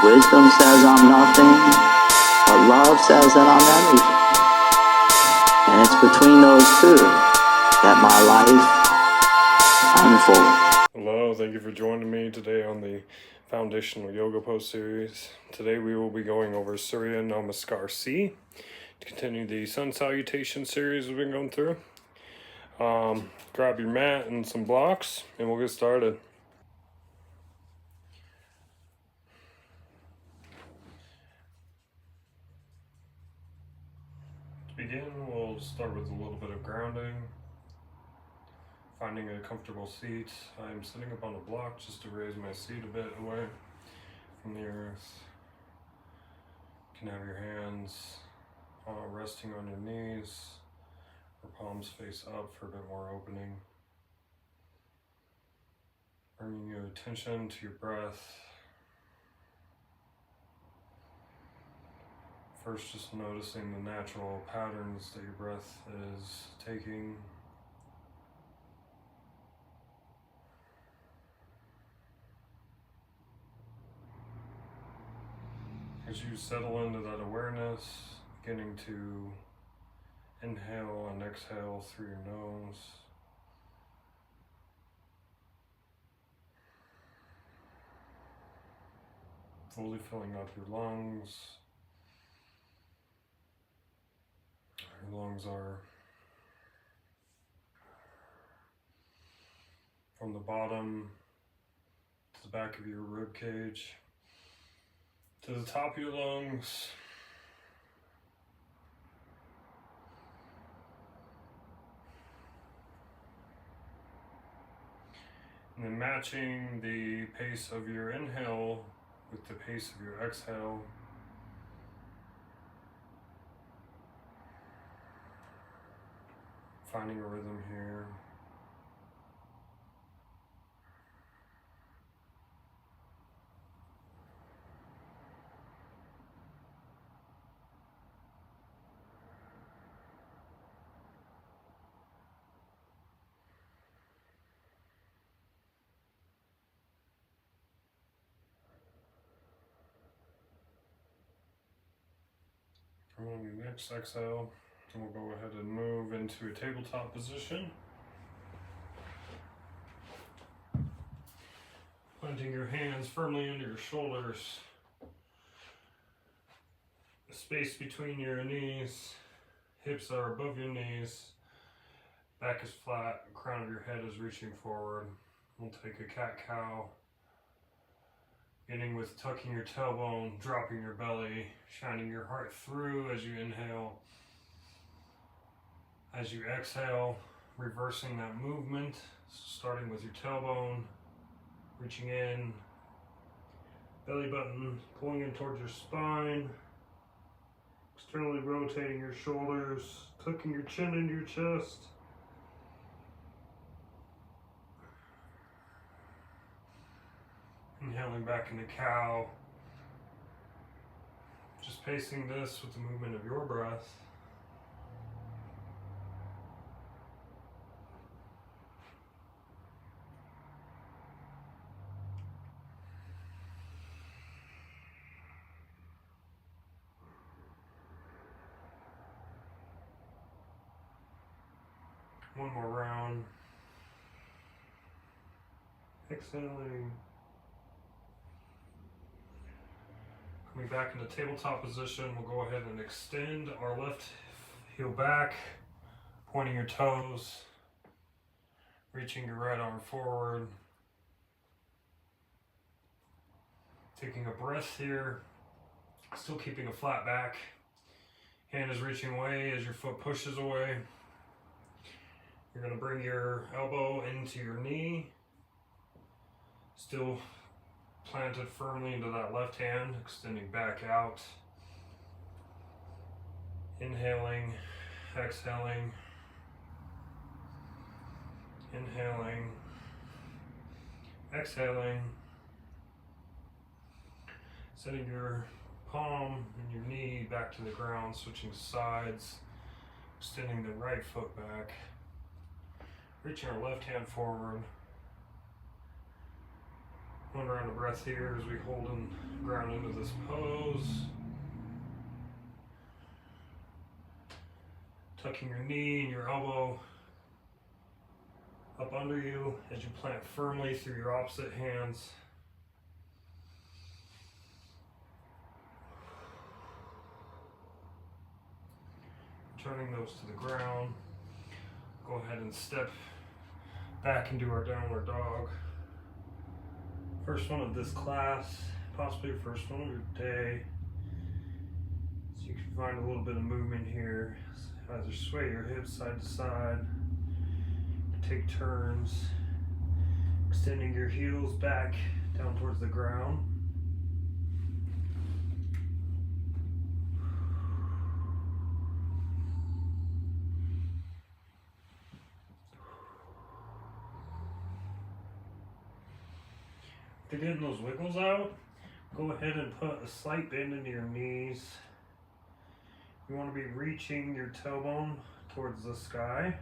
Wisdom says I'm nothing, but love says that I'm everything. And it's between those two that my life unfolds. Hello, thank you for joining me today on the Foundational Yoga Pose series. Today we will be going over Surya Namaskar C to continue the Sun Salutation series we've been going through. Grab your mat and some blocks and we'll get started. To begin, we'll start with a little bit of grounding. Finding a comfortable seat. I'm sitting up on a block just to raise my seat a bit away from the earth. You can have your hands resting on your knees, or palms face up for a bit more opening. Bringing your attention to your breath. First, just noticing the natural patterns that your breath is taking. As you settle into that awareness, beginning to inhale and exhale through your nose. Fully filling up your lungs. Your lungs are from the bottom to the back of your rib cage to the top of your lungs. And then matching the pace of your inhale with the pace of your exhale. Finding a rhythm here. On your next exhale, we'll go ahead and move into a tabletop position. Planting your hands firmly under your shoulders. The space between your knees, hips are above your knees, back is flat, crown of your head is reaching forward. We'll take a cat-cow. Beginning with tucking your tailbone, dropping your belly, shining your heart through as you inhale. As you exhale, reversing that movement, starting with your tailbone, reaching in, belly button pulling in towards your spine, externally rotating your shoulders, tucking your chin into your chest. Inhaling back into cow. Just pacing this with the movement of your breath. One more round. Exhaling. Coming back into tabletop position, we'll go ahead and extend our left heel back, pointing your toes, reaching your right arm forward. Taking a breath here, still keeping a flat back. Hand is reaching away as your foot pushes away. You're going to bring your elbow into your knee, still planted firmly into that left hand, extending back out. Inhaling, exhaling, inhaling, exhaling. Setting your palm and your knee back to the ground, switching sides, extending the right foot back. Reaching our left hand forward, One round of breath here as we hold and ground into this pose. Tucking your knee and your elbow up under you as you plant firmly through your opposite hands. Turning those to the ground. Go ahead and step back into our downward dog. First one of this class, possibly your first one of your day. So you can find a little bit of movement here. Either sway your hips side to side, take turns, extending your heels back down towards the ground. To get those wiggles out, go ahead and put a slight bend into your knees. You want to be reaching your tailbone towards the sky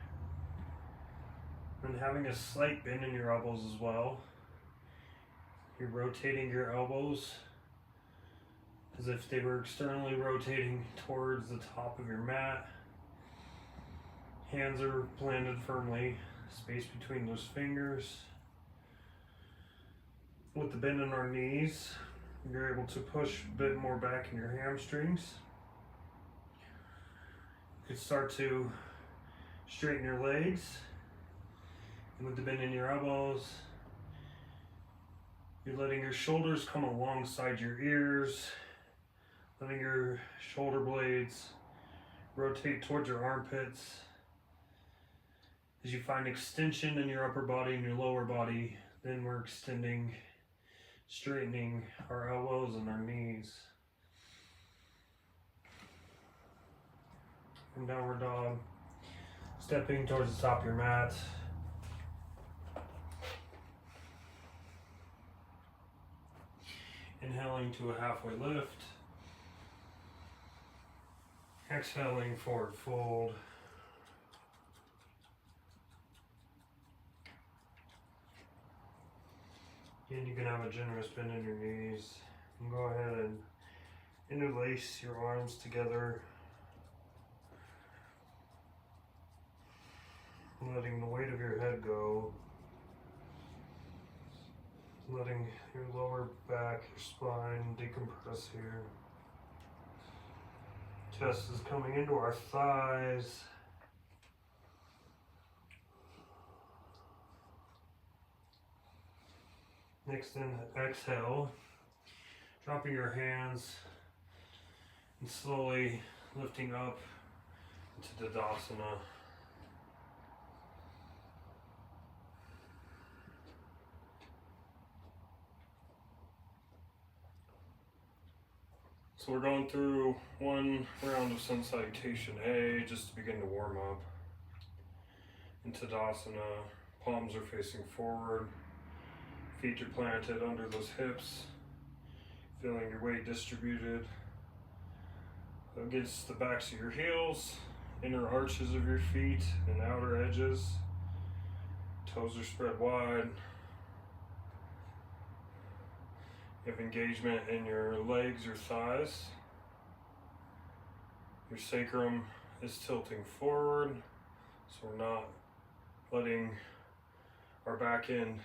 and having a slight bend in your elbows as well. You're rotating your elbows as if they were externally rotating towards the top of your mat. Hands are planted firmly, space between those fingers. With the bend in our knees, you're able to push a bit more back in your hamstrings. You can start to straighten your legs. And with the bend in your elbows, you're letting your shoulders come alongside your ears, letting your shoulder blades rotate towards your armpits. As you find extension in your upper body and your lower body, then we're extending, straightening our elbows and our knees. From downward dog, stepping towards the top of your mat. Inhaling to a halfway lift. Exhaling, forward fold. And you can have a generous bend in your knees. And go ahead and interlace your arms together. Letting the weight of your head go. Letting your lower back, your spine decompress here. Chest is coming into our thighs. Next, exhale, dropping your hands and slowly lifting up into Tadasana. So we're going through one round of Sun Salutation A just to begin to warm up. In Tadasana, palms are facing forward. Feet are planted under those hips, feeling your weight distributed against the backs of your heels, inner arches of your feet and outer edges. Toes are spread wide. You have engagement in your legs, your thighs. Your sacrum is tilting forward, so we're not letting our back end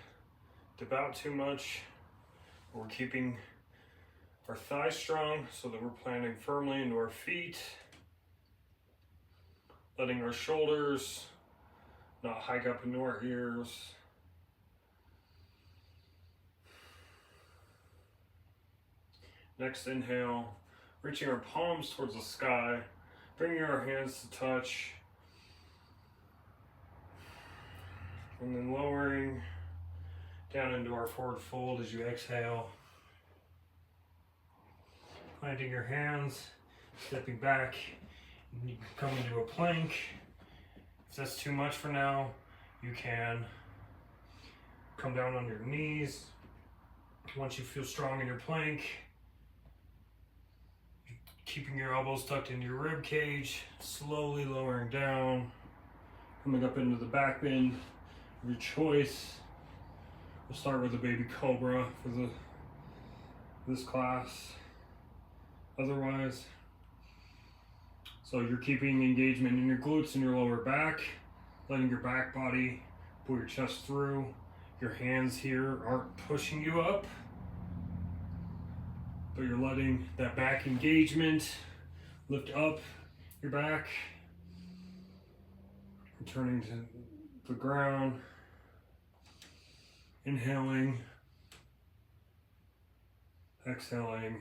dip out too much. We're keeping our thighs strong so that we're planting firmly into our feet, letting our shoulders not hike up into our ears. Next inhale, reaching our palms towards the sky, bringing our hands to touch, and then lowering down into our forward fold as you exhale. Planting your hands, stepping back, and you can come into a plank. If that's too much for now, you can come down on your knees. Once you feel strong in your plank, keeping your elbows tucked into your rib cage, slowly lowering down, coming up into the back bend of your choice, We'll start with a baby cobra for this class. Otherwise, so you're keeping engagement in your glutes and your lower back, letting your back body pull your chest through. Your hands here aren't pushing you up, but you're letting that back engagement lift up your back, returning to the ground, inhaling, exhaling,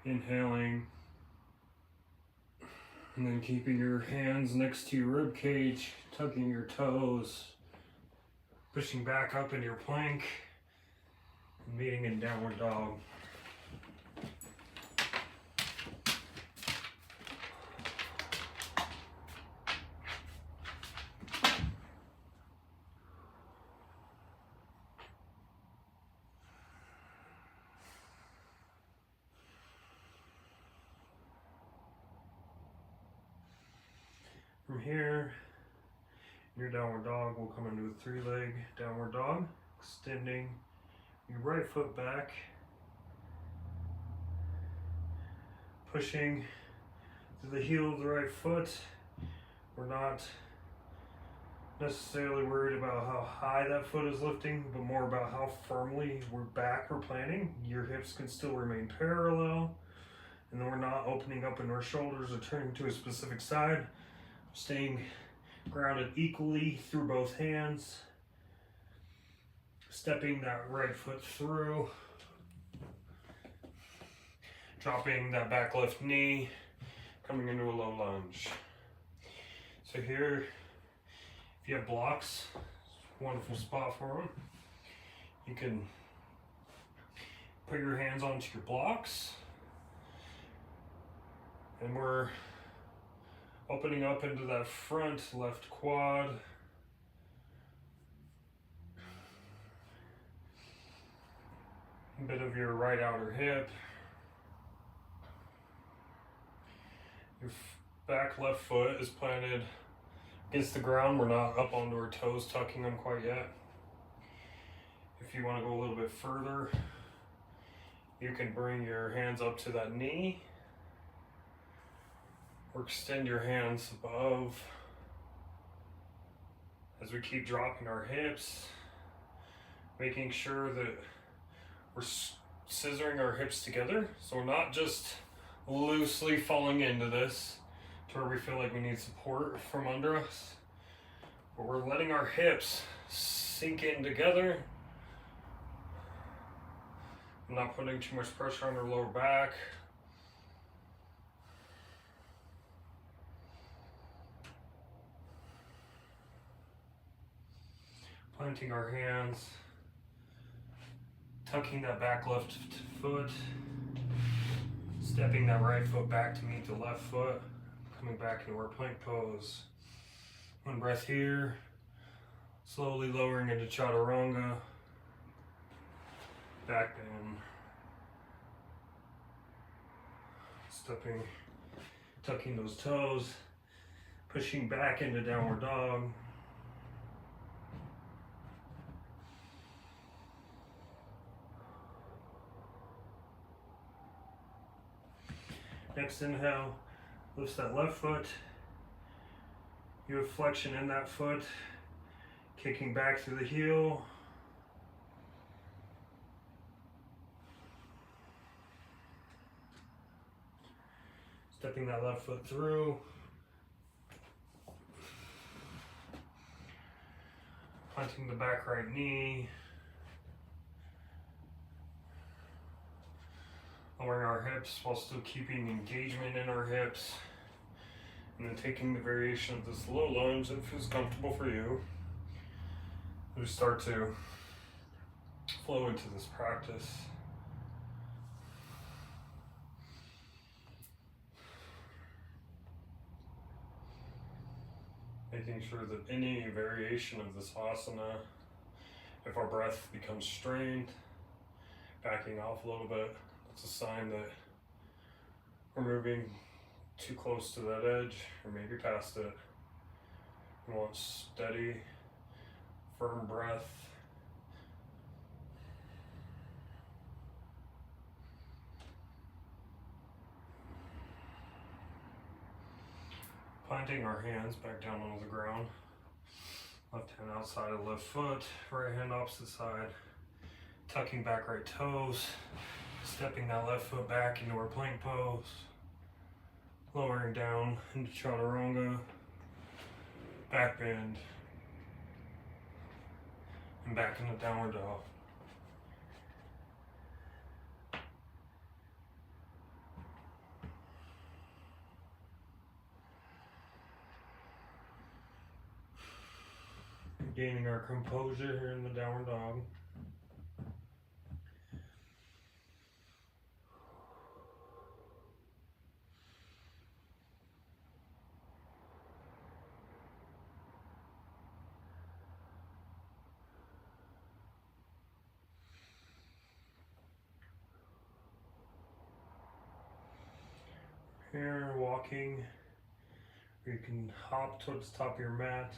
inhaling, and then keeping your hands next to your rib cage, tucking your toes, pushing back up into your plank, and meeting in downward dog. From here, your downward dog will come into a 3-leg downward dog, extending your right foot back, pushing through the heel of the right foot. We're not necessarily worried about how high that foot is lifting, but more about how firmly we're planting. Your hips can still remain parallel, and then we're not opening up into our shoulders or turning to a specific side. Staying grounded equally through both hands, stepping that right foot through, dropping that back left knee, coming into a low lunge. So here, if you have blocks, it's a wonderful spot for them. You can put your hands onto your blocks, and we're opening up into that front left quad. A bit of your right outer hip. Your back left foot is planted against the ground. We're not up onto our toes, tucking them quite yet. If you want to go a little bit further, you can bring your hands up to that knee, or extend your hands above as we keep dropping our hips, making sure that we're scissoring our hips together, so we're not just loosely falling into this to where we feel like we need support from under us, but we're letting our hips sink in together, not putting too much pressure on our lower back. Planting our hands, tucking that back left foot, stepping that right foot back to meet the left foot, coming back into our plank pose. One breath here, slowly lowering into chaturanga, back bend, stepping, tucking those toes, pushing back into downward dog. Next inhale, lifts that left foot. You have flexion in that foot, kicking back through the heel. Stepping that left foot through. Planting the back right knee. Lowering our hips while still keeping engagement in our hips. And then taking the variation of this low lunge that feels comfortable for you. We start to flow into this practice. Making sure that any variation of this asana, if our breath becomes strained, backing off a little bit, it's a sign that we're moving too close to that edge or maybe past it. We want steady, firm breath. Planting our hands back down onto the ground. Left hand outside of left foot, right hand opposite side. Tucking back right toes. Stepping that left foot back into our plank pose. Lowering down into chaturanga. Back bend. And back into downward dog. Gaining our composure here in the downward dog. Here, walking, or you can hop towards the top of your mat.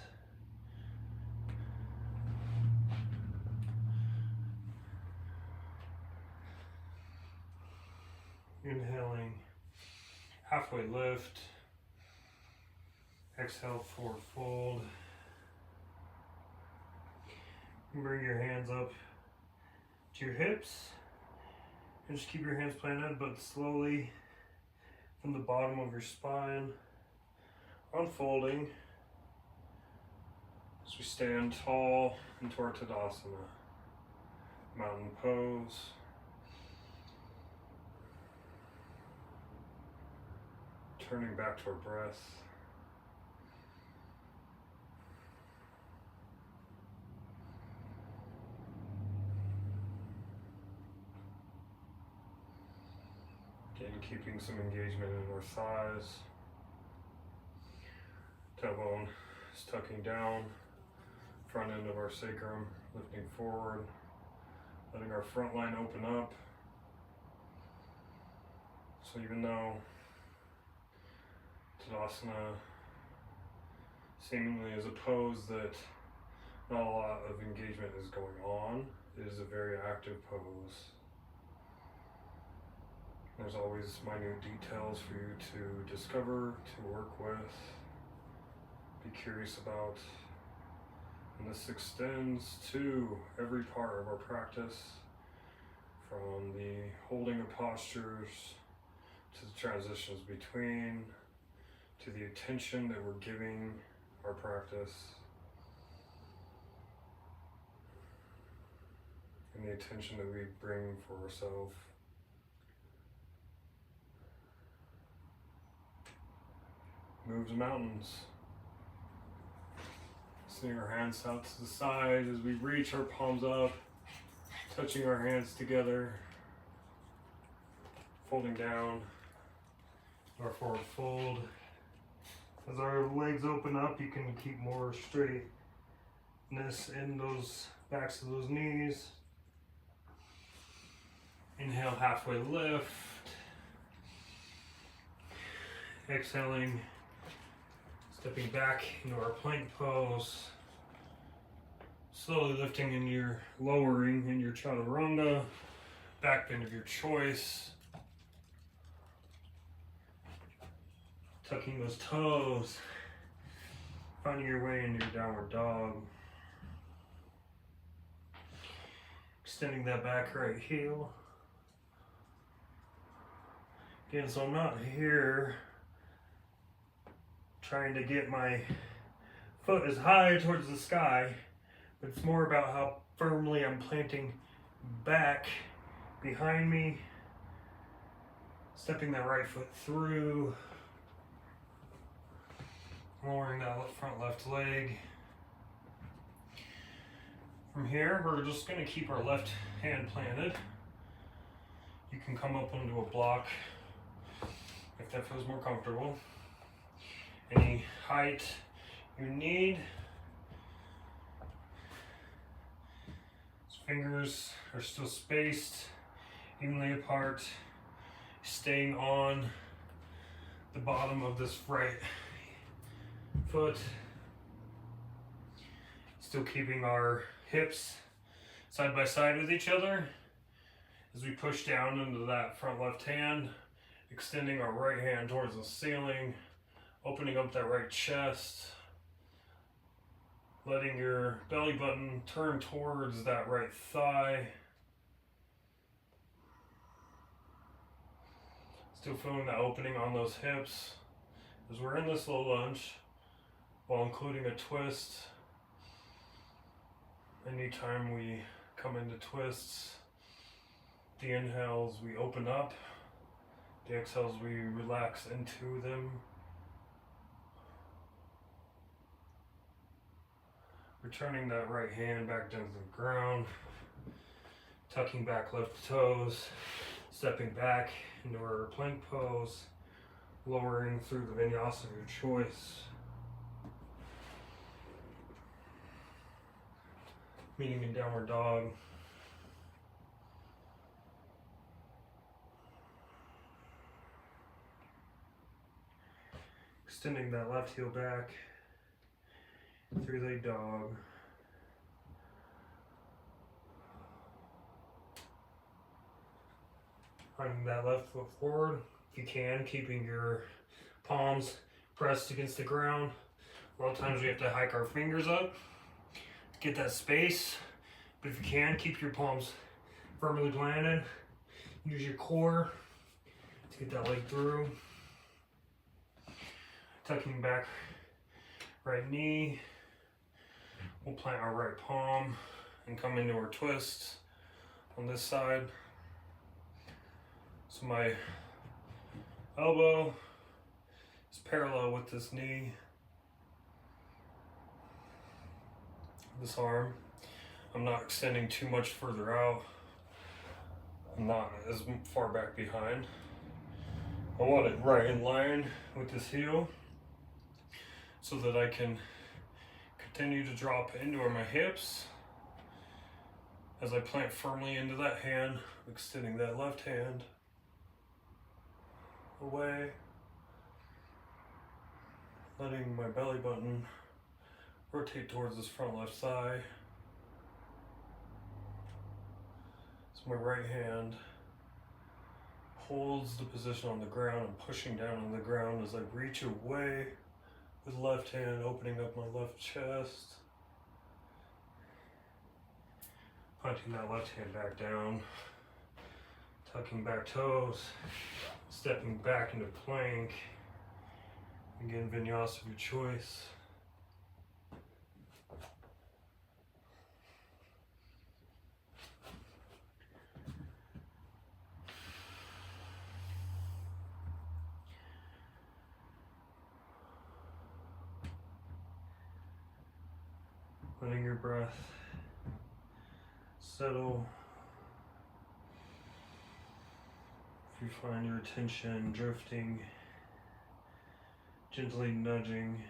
Inhaling, halfway lift. Exhale, forward fold. And bring your hands up to your hips. And just keep your hands planted, but slowly from the bottom of your spine, unfolding as we stand tall into our Tadasana, mountain pose. Turning back to our breath. Again, keeping some engagement in our thighs. Tailbone is tucking down. Front end of our sacrum lifting forward. Letting our front line open up. So even though Tadasana seemingly is a pose that not a lot of engagement is going on, it is a very active pose. There's always minute details for you to discover, to work with, be curious about. And this extends to every part of our practice, from the holding of postures, to the transitions between, to the attention that we're giving our practice, and the attention that we bring for ourselves. Move the mountains. Sending our hands out to the side as we reach our palms up, touching our hands together, folding down, our forward fold. As our legs open up, you can keep more straightness in those backs of those knees. Inhale, halfway lift. Exhaling, stepping back into our plank pose. Slowly lifting in your lowering in your chaturanga, back bend of your choice. Tucking those toes, finding your way into your downward dog. Extending that back right heel. Again, so I'm not here trying to get my foot as high towards the sky, but it's more about how firmly I'm planting back behind me, stepping that right foot through, lowering that front left leg. From here, we're just going to keep our left hand planted. You can come up into a block if that feels more comfortable. Any height you need. Fingers are still spaced evenly apart, staying on the bottom of this right foot. Still keeping our hips side by side with each other as we push down into that front left hand, extending our right hand towards the ceiling, opening up that right chest, letting your belly button turn towards that right thigh. Still feeling the opening on those hips as we're in this low lunge while including a twist. Anytime we come into twists, the inhales we open up, the exhales we relax into them. Returning that right hand back down to the ground, tucking back left toes, stepping back into our plank pose, lowering through the vinyasa of your choice. Meeting in downward dog. Extending that left heel back, three-leg dog. Running that left foot forward, if you can, keeping your palms pressed against the ground. A lot of times we have to hike our fingers up to get that space, but if you can, keep your palms firmly planted. Use your core to get that leg through. Tucking back right knee. We'll plant our right palm and come into our twist on this side. So my elbow is parallel with this knee, this arm. I'm not extending too much further out. I'm not as far back behind. I want it right in line with this heel so that I can continue to drop into my hips as I plant firmly into that hand, extending that left hand away, letting my belly button rotate towards this front left thigh. So my right hand holds the position on the ground. I'm pushing down on the ground as I reach away with left hand, opening up my left chest. Punching that left hand back down, tucking back toes, stepping back into plank. Again, vinyasa of your choice. Letting your breath settle. If you find your attention drifting, gently nudging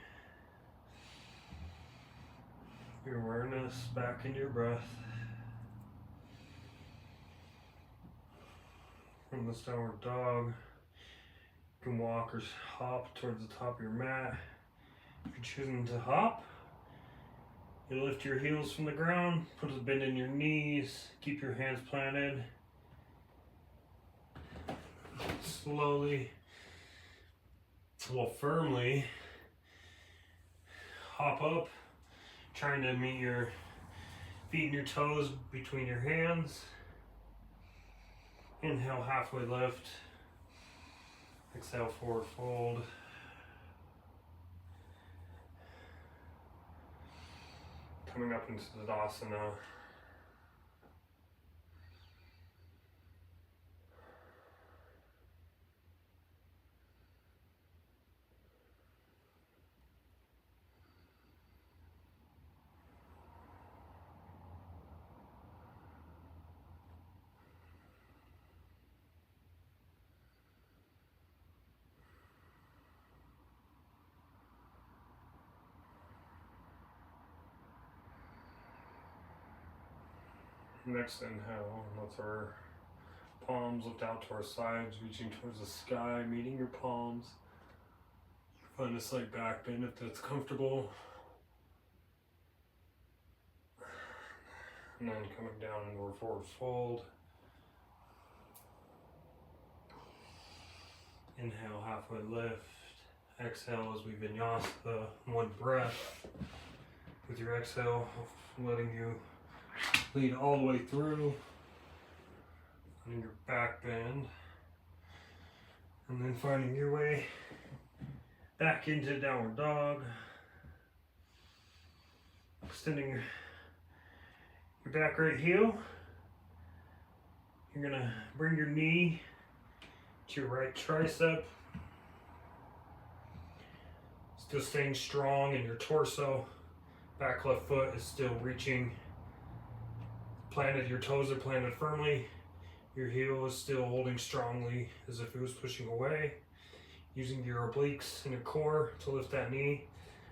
your awareness back into your breath. From this downward dog, you can walk or hop towards the top of your mat. If you're choosing to hop, you lift your heels from the ground, put a bend in your knees, keep your hands planted. Slowly, well, firmly hop up, trying to meet your feet and your toes between your hands. Inhale, halfway lift. Exhale, forward fold. Coming up into Tadasana. Next inhale, let our palms lift out to our sides, reaching towards the sky, meeting your palms. Find a slight back bend if that's comfortable. and then coming down into a forward fold. Inhale, halfway lift. Exhale as we vinyasa, one breath. With your exhale, letting you lead all the way through. Finding your back bend. And then finding your way back into downward dog. Extending your back right heel. You're gonna bring your knee to your right tricep. Still staying strong in your torso. Back left foot is still reaching. Planted, your toes are planted firmly. Your heel is still holding strongly as if it was pushing away. Using your obliques and your core to lift that knee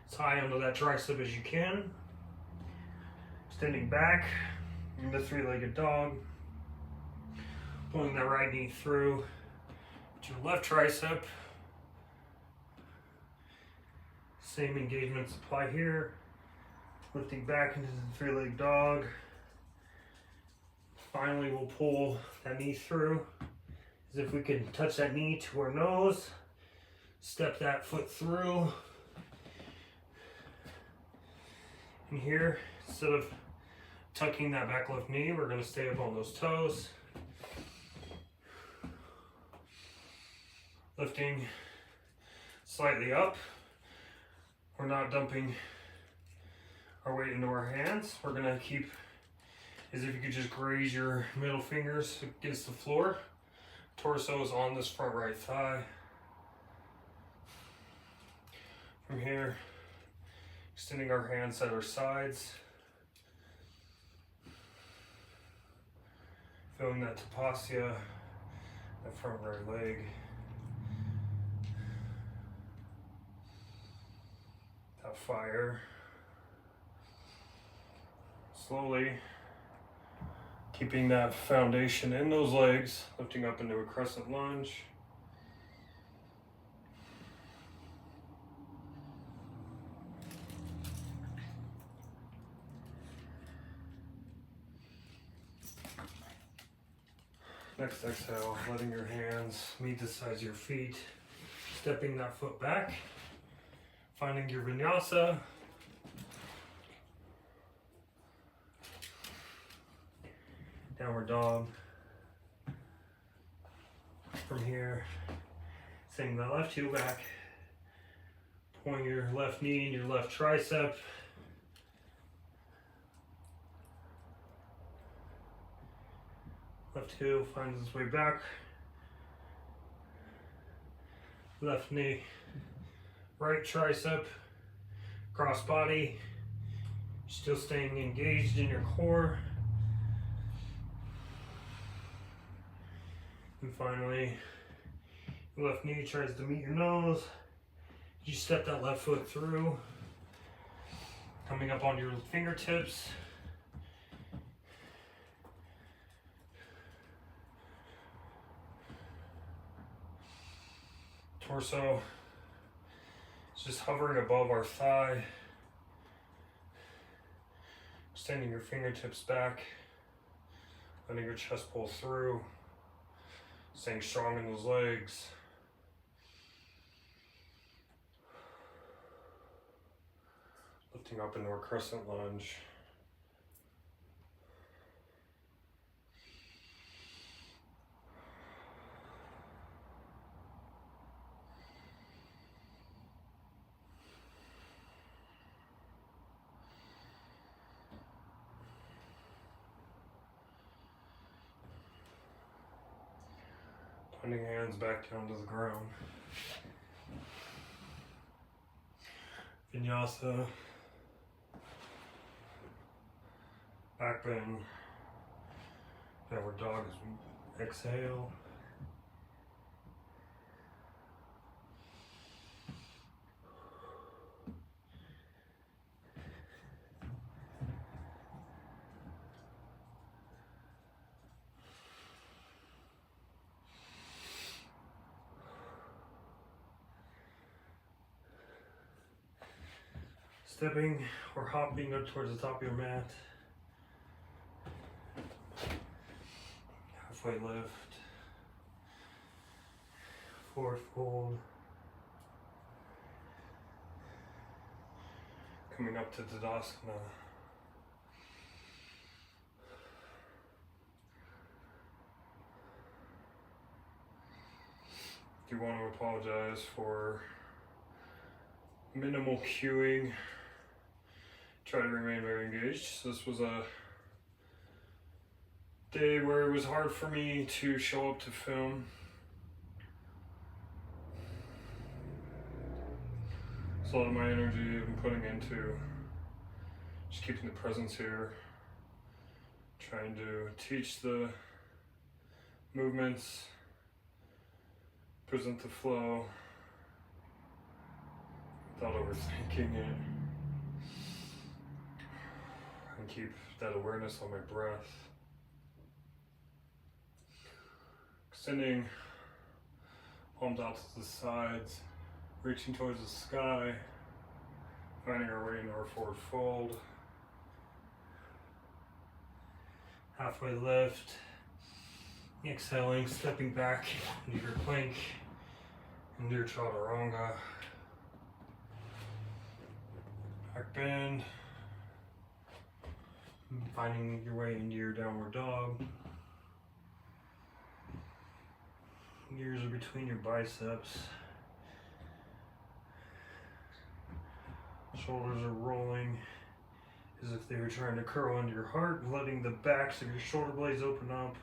as high onto that tricep as you can. Extending back into three-legged dog. Pulling that right knee through to your left tricep. Same engagements apply here. Lifting back into the three-legged dog. Finally, we'll pull that knee through as if we can touch that knee to our nose. Step that foot through. And here, instead of tucking that back left knee, we're going to stay up on those toes. Lifting slightly up. We're not dumping our weight into our hands. We're going to keep as if you could just graze your middle fingers against the floor. Torso is on this front right thigh. From here, extending our hands at our sides. Feeling that tapasya, that front right leg. That fire. Slowly keeping that foundation in those legs, lifting up into a crescent lunge. Next exhale, letting your hands meet the sides of your feet, stepping that foot back, finding your vinyasa. Downward dog. From here, sending the left heel back, pulling your left knee and your left tricep. Left heel finds its way back. Left knee, right tricep, cross body. Still staying engaged in your core. And finally, your left knee tries to meet your nose. You step that left foot through. Coming up on your fingertips. Torso is just hovering above our thigh. Extending your fingertips back. Letting your chest pull through. Staying strong in those legs. Lifting up into a crescent lunge. Putting hands back down to the ground. Vinyasa. Back bend. Downward dog as we exhale. Stepping or hopping up towards the top of your mat. halfway lift, forward fold, coming up to Tadasana. I do want to apologize for minimal cueing. Try to remain very engaged. This was a day where it was hard for me to show up to film. So a lot of my energy I've been putting into just keeping the presence here, trying to teach the movements, present the flow without overthinking it, and keep that awareness on my breath. Extending palms out to the sides, reaching towards the sky, finding our way into our forward fold. Halfway lift, exhaling, stepping back into your plank, into your chaturanga. Back bend, finding your way into your downward dog. Ears are between your biceps. Shoulders are rolling as if they were trying to curl into your heart, letting the backs of your shoulder blades open up.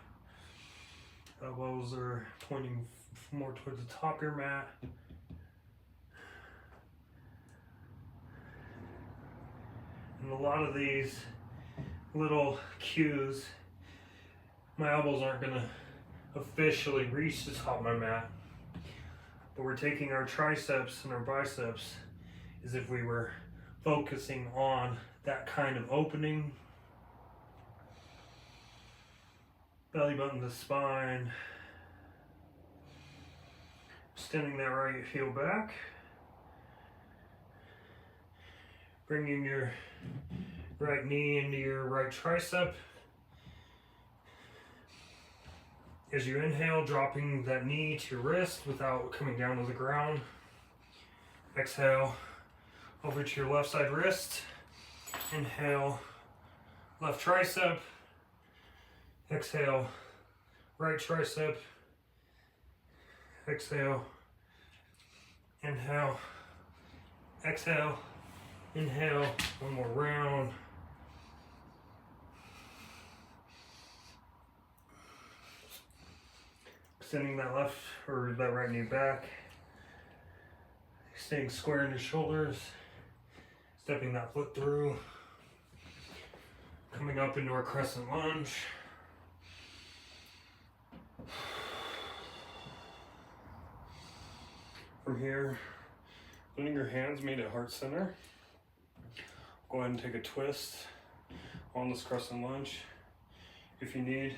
Elbows are pointing more towards the top of your mat. And a lot of these little cues, my elbows aren't going to officially reach the top of my mat, but we're taking our triceps and our biceps as if we were focusing on that kind of opening. Belly button to spine, extending that right heel back, bringing your right knee into your right tricep. As you inhale, dropping that knee to your wrist without coming down to the ground. Exhale, over to your left side wrist. Inhale, left tricep. Exhale, right tricep. Exhale, inhale, exhale, inhale. One more round. Extending that left or that right knee back. Staying square in your shoulders. Stepping that foot through. Coming up into our crescent lunge. From here, letting your hands meet at heart center. Go ahead and take a twist on this crescent lunge. If you need,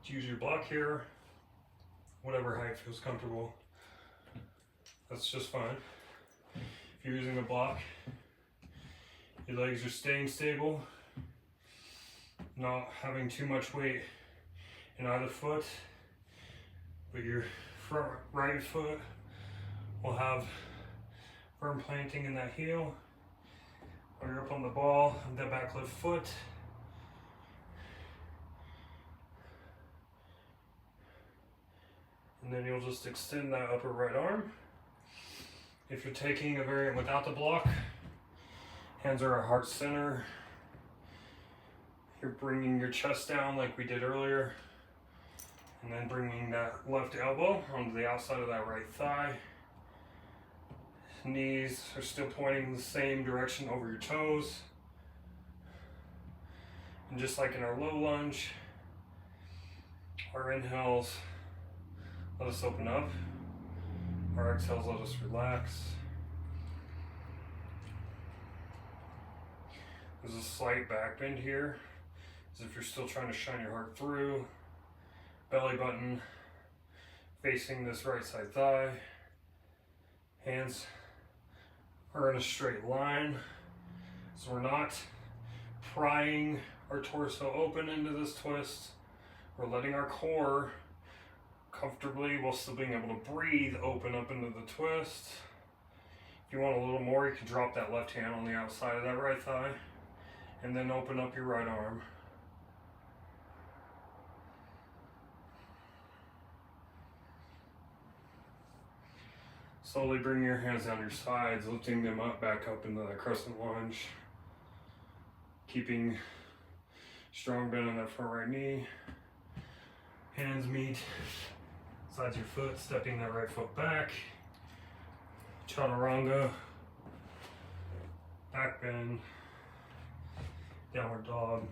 use your block here, whatever height feels comfortable. That's just fine. If you're using a block, your legs are staying stable, not having too much weight in either foot, but your front right foot will have firm planting in that heel. While you're up on the ball, that back left foot. And then you'll just extend that upper right arm. If you're taking a variant without the block, hands are at heart center. You're bringing your chest down like we did earlier. And then bringing that left elbow onto the outside of that right thigh. Knees are still pointing in the same direction over your toes. And just like in our low lunge, our inhales let us open up. Our exhales let us relax. There's a slight back bend here, as if you're still trying to shine your heart through. Belly button facing this right side thigh. Hands are in a straight line, so we're not prying our torso open into this twist. We're letting our core comfortably, while still being able to breathe, open up into the twist. If you want a little more, you can drop that left hand on the outside of that right thigh and then open up your right arm. Slowly bring your hands down your sides, lifting them up, back up into that crescent lunge. Keeping strong bend in that front right knee. Hands meet sides of your foot, stepping that right foot back. Chaturanga. Back bend. Downward dog.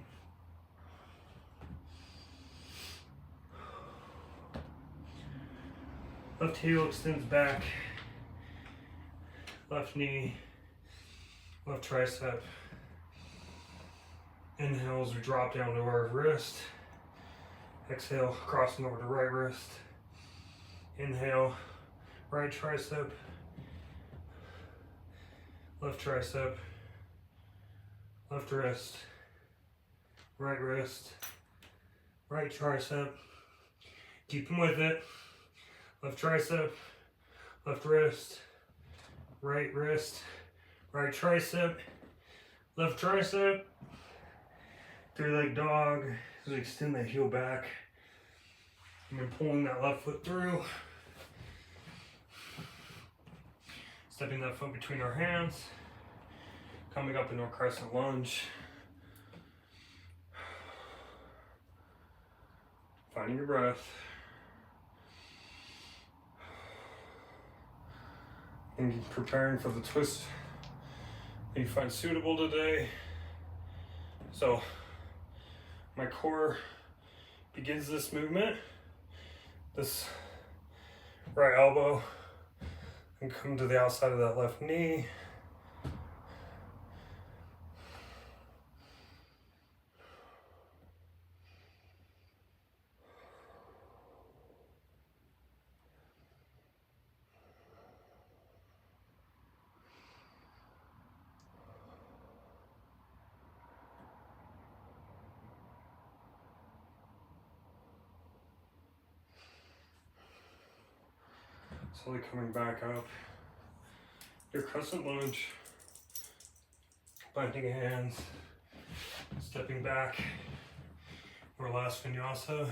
Left heel extends back. Left knee. Left tricep. Inhale as we drop down to our wrist. Exhale, crossing over to right wrist. Inhale, right tricep. Left tricep. Left wrist. Right wrist. Right tricep. Keep them with it. Left tricep. Left wrist. Right wrist. Right tricep. Left tricep. Three-leg dog as we extend that heel back. And then pulling that left foot through. Stepping that foot between our hands. Coming up into a crescent lunge. Finding your breath. And preparing for the twist that you find suitable today. So, my core begins this movement, this right elbow, and come to the outside of that left knee. Slowly coming back up. Your crescent lunge. Planting hands. Stepping back. Our last vinyasa.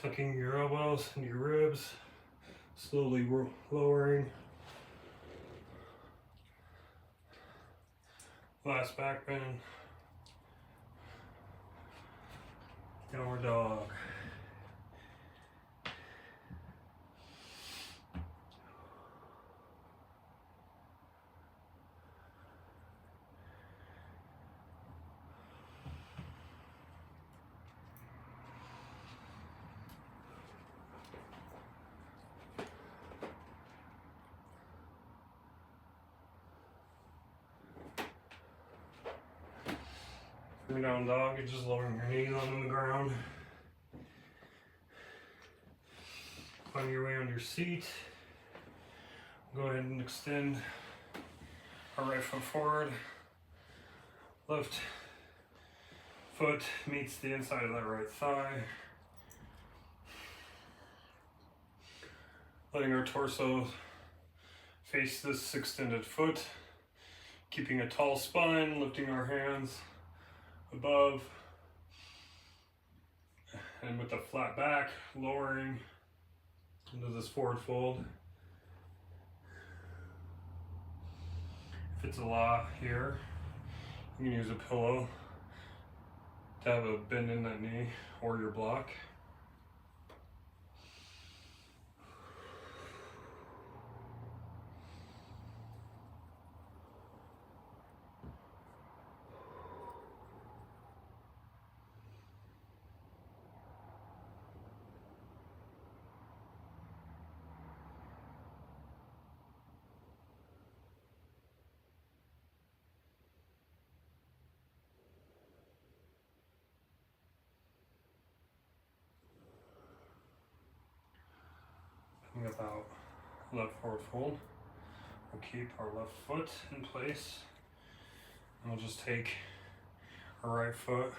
Tucking your elbows into your ribs. Slowly lowering. Last back bend. Downward dog. From your down dog, you're just lowering your knees onto the ground. Find your way onto your seat. Go ahead and extend our right foot forward. Left foot meets the inside of that right thigh. Letting our torso face this extended foot. Keeping a tall spine, lifting our hands above. And with a flat back, lowering into this forward fold. If it's a lot here, you can use a pillow to have a bend in that knee or your block. About left forward fold. We'll keep our left foot in place. And we'll just take our right foot,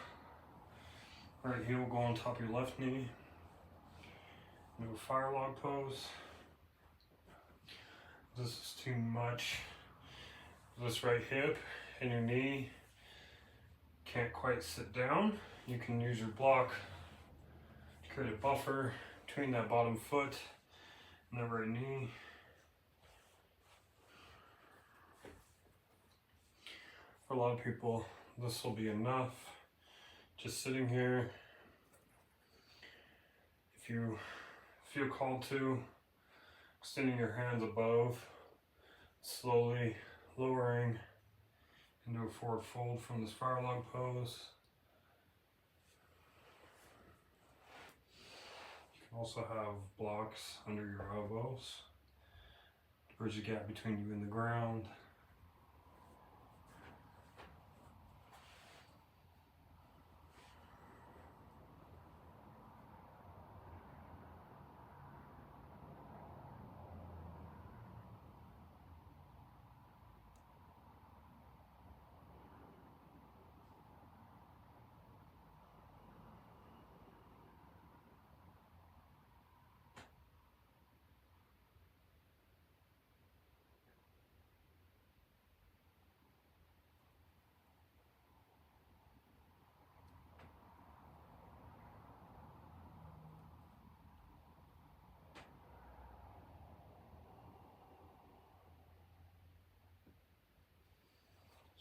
Right heel will go on top of your left knee. Do a fire log pose. This is too much. This right hip and your knee can't quite sit down. You can use your block to create a buffer between that bottom foot and that right knee. For a lot of people, this will be enough. Just sitting here. If you feel called to, extending your hands above, slowly lowering into a forward fold from this fire log pose. You can also have blocks under your elbows to bridge the gap between you and the ground.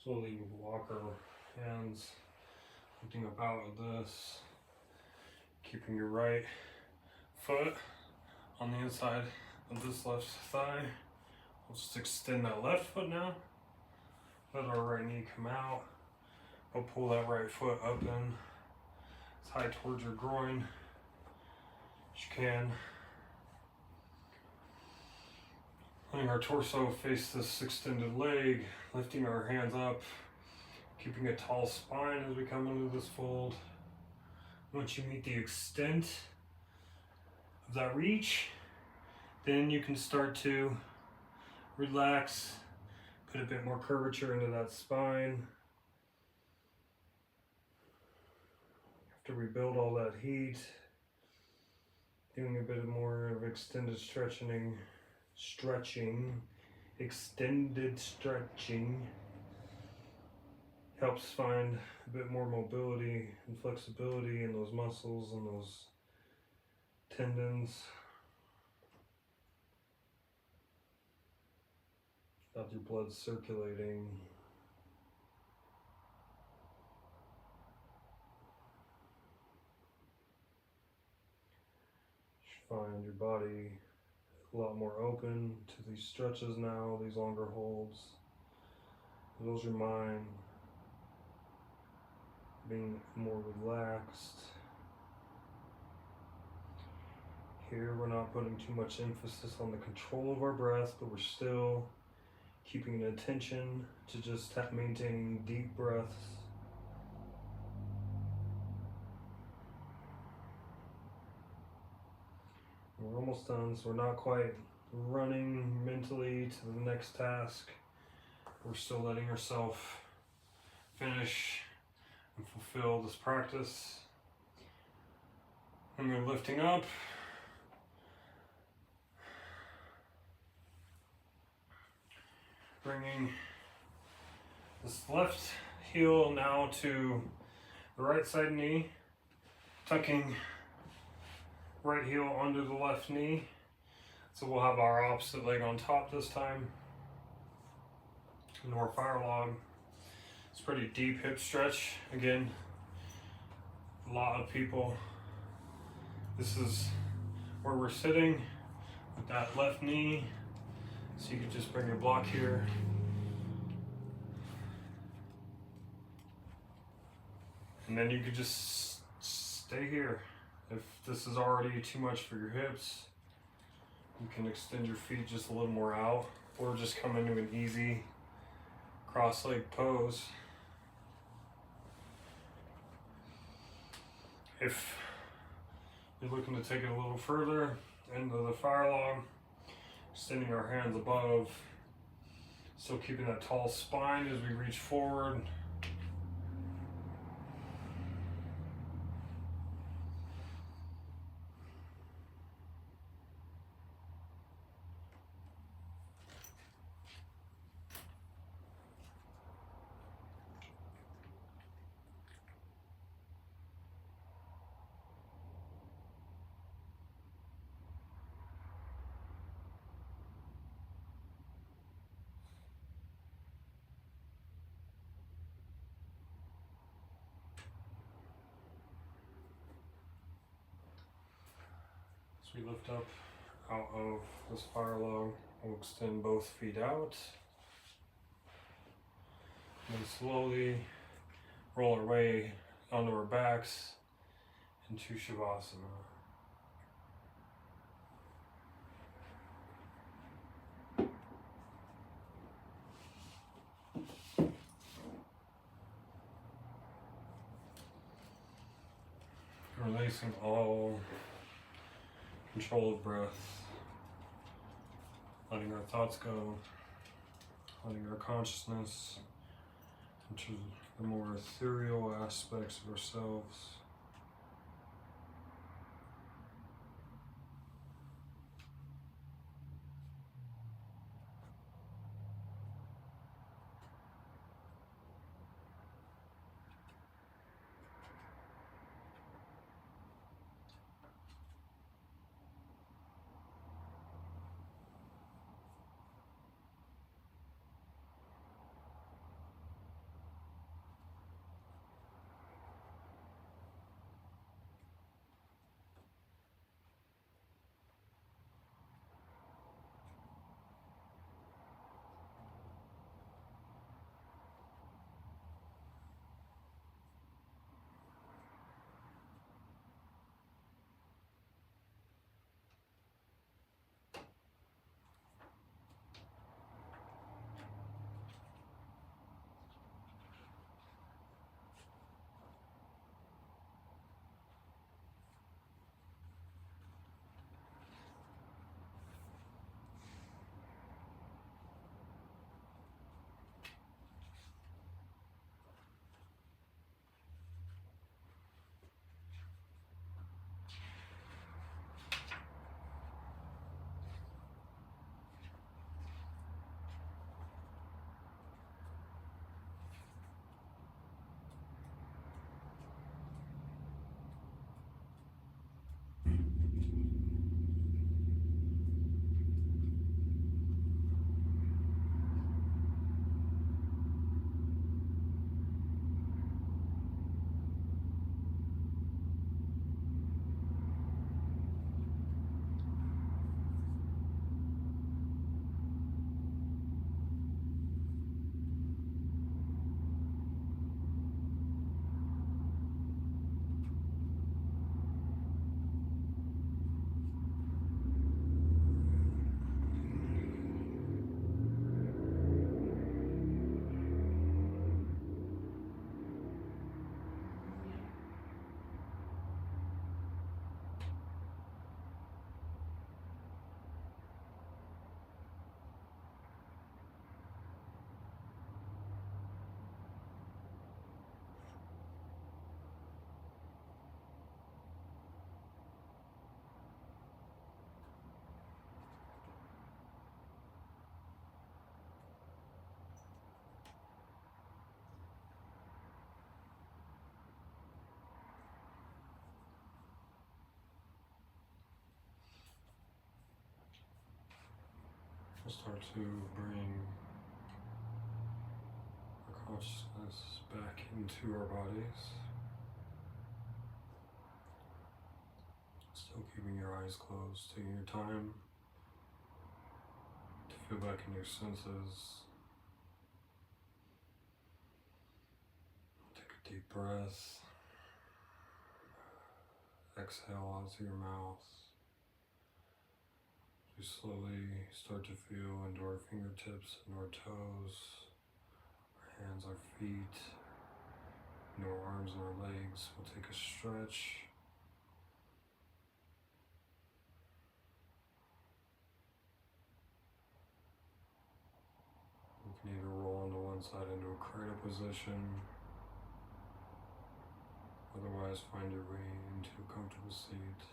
Slowly walk our hands, lifting up out of this, keeping your right foot on the inside of this left thigh. We'll just extend that left foot now. Let our right knee come out. We'll pull that right foot up in as high towards your groin as you can. Letting our torso face this extended leg, lifting our hands up, keeping a tall spine as we come into this fold. Once you meet the extent of that reach, then you can start to relax, put a bit more curvature into that spine. You have to rebuild all that heat, doing a bit more of extended stretching, extended stretching helps find a bit more mobility and flexibility in those muscles and those tendons. Got your blood circulating. You should find your body a lot more open to these stretches now, these longer holds. Those your mind being more relaxed. Here we're not putting too much emphasis on the control of our breath, but we're still keeping an attention to just maintaining deep breaths. We're almost done, so we're not quite running mentally to the next task. We're still letting ourselves finish and fulfill this practice. And we're lifting up. Bringing this left heel now to the right side knee, tucking right heel under the left knee. So we'll have our opposite leg on top this time. Into our fire log. It's pretty deep hip stretch. Again, a lot of people, this is where we're sitting with that left knee. So you can just bring your block here. And then you could just stay here. If this is already too much for your hips, you can extend your feet just a little more out, or just come into an easy cross-leg pose. If you're looking to take it a little further into the fire log, extending our hands above, still keeping that tall spine as we reach forward. we lift up out of this fire log, we'll extend both feet out. And slowly roll our way onto our backs into Shavasana. Releasing all control of breath, letting our thoughts go, letting our consciousness into the more ethereal aspects of ourselves. We'll start to bring our consciousness back into our bodies. Still keeping your eyes closed, taking your time to feel back in your senses. Take a deep breath. Exhale out through your mouth. We slowly start to feel into our fingertips, into our toes, our hands, our feet, into our arms and our legs. We'll take a stretch. We can either roll onto one side into a cradle position, otherwise find your way into a comfortable seat.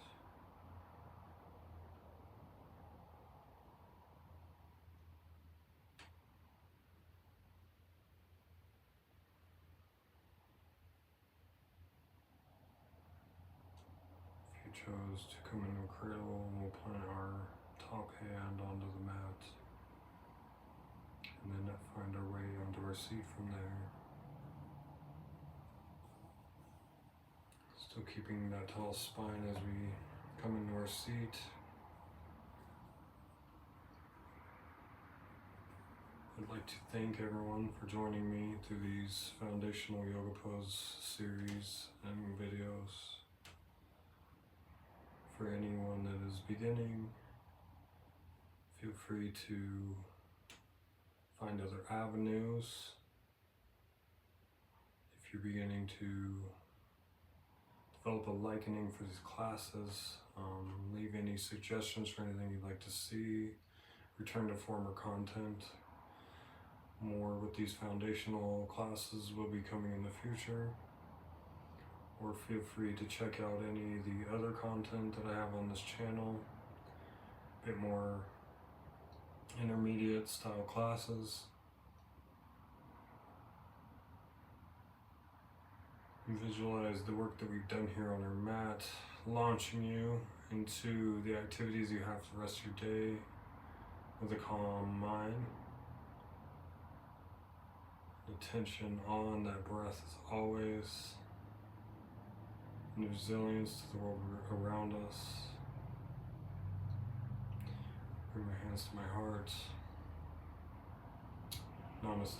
Chose to come into a cradle, and we'll plant our top hand onto the mat and then find our way onto our seat from there. Still keeping that tall spine as we come into our seat. I'd like to thank everyone for joining me through these foundational yoga pose series and videos. For anyone that is beginning, feel free to find other avenues. If you're beginning to develop a likening for these classes, leave any suggestions for anything you'd like to see, return to former content. More with these foundational classes will be coming in the future. Or feel free to check out any of the other content that I have on this channel. A bit more intermediate style classes. Visualize the work that we've done here on our mat, launching you into the activities you have for the rest of your day with a calm mind. Attention on that breath as always. And resilience to the world around us. Bring my hands to my heart. Namaste.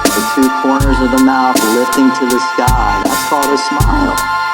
The two corners of the mouth lifting to the sky. That's called a smile.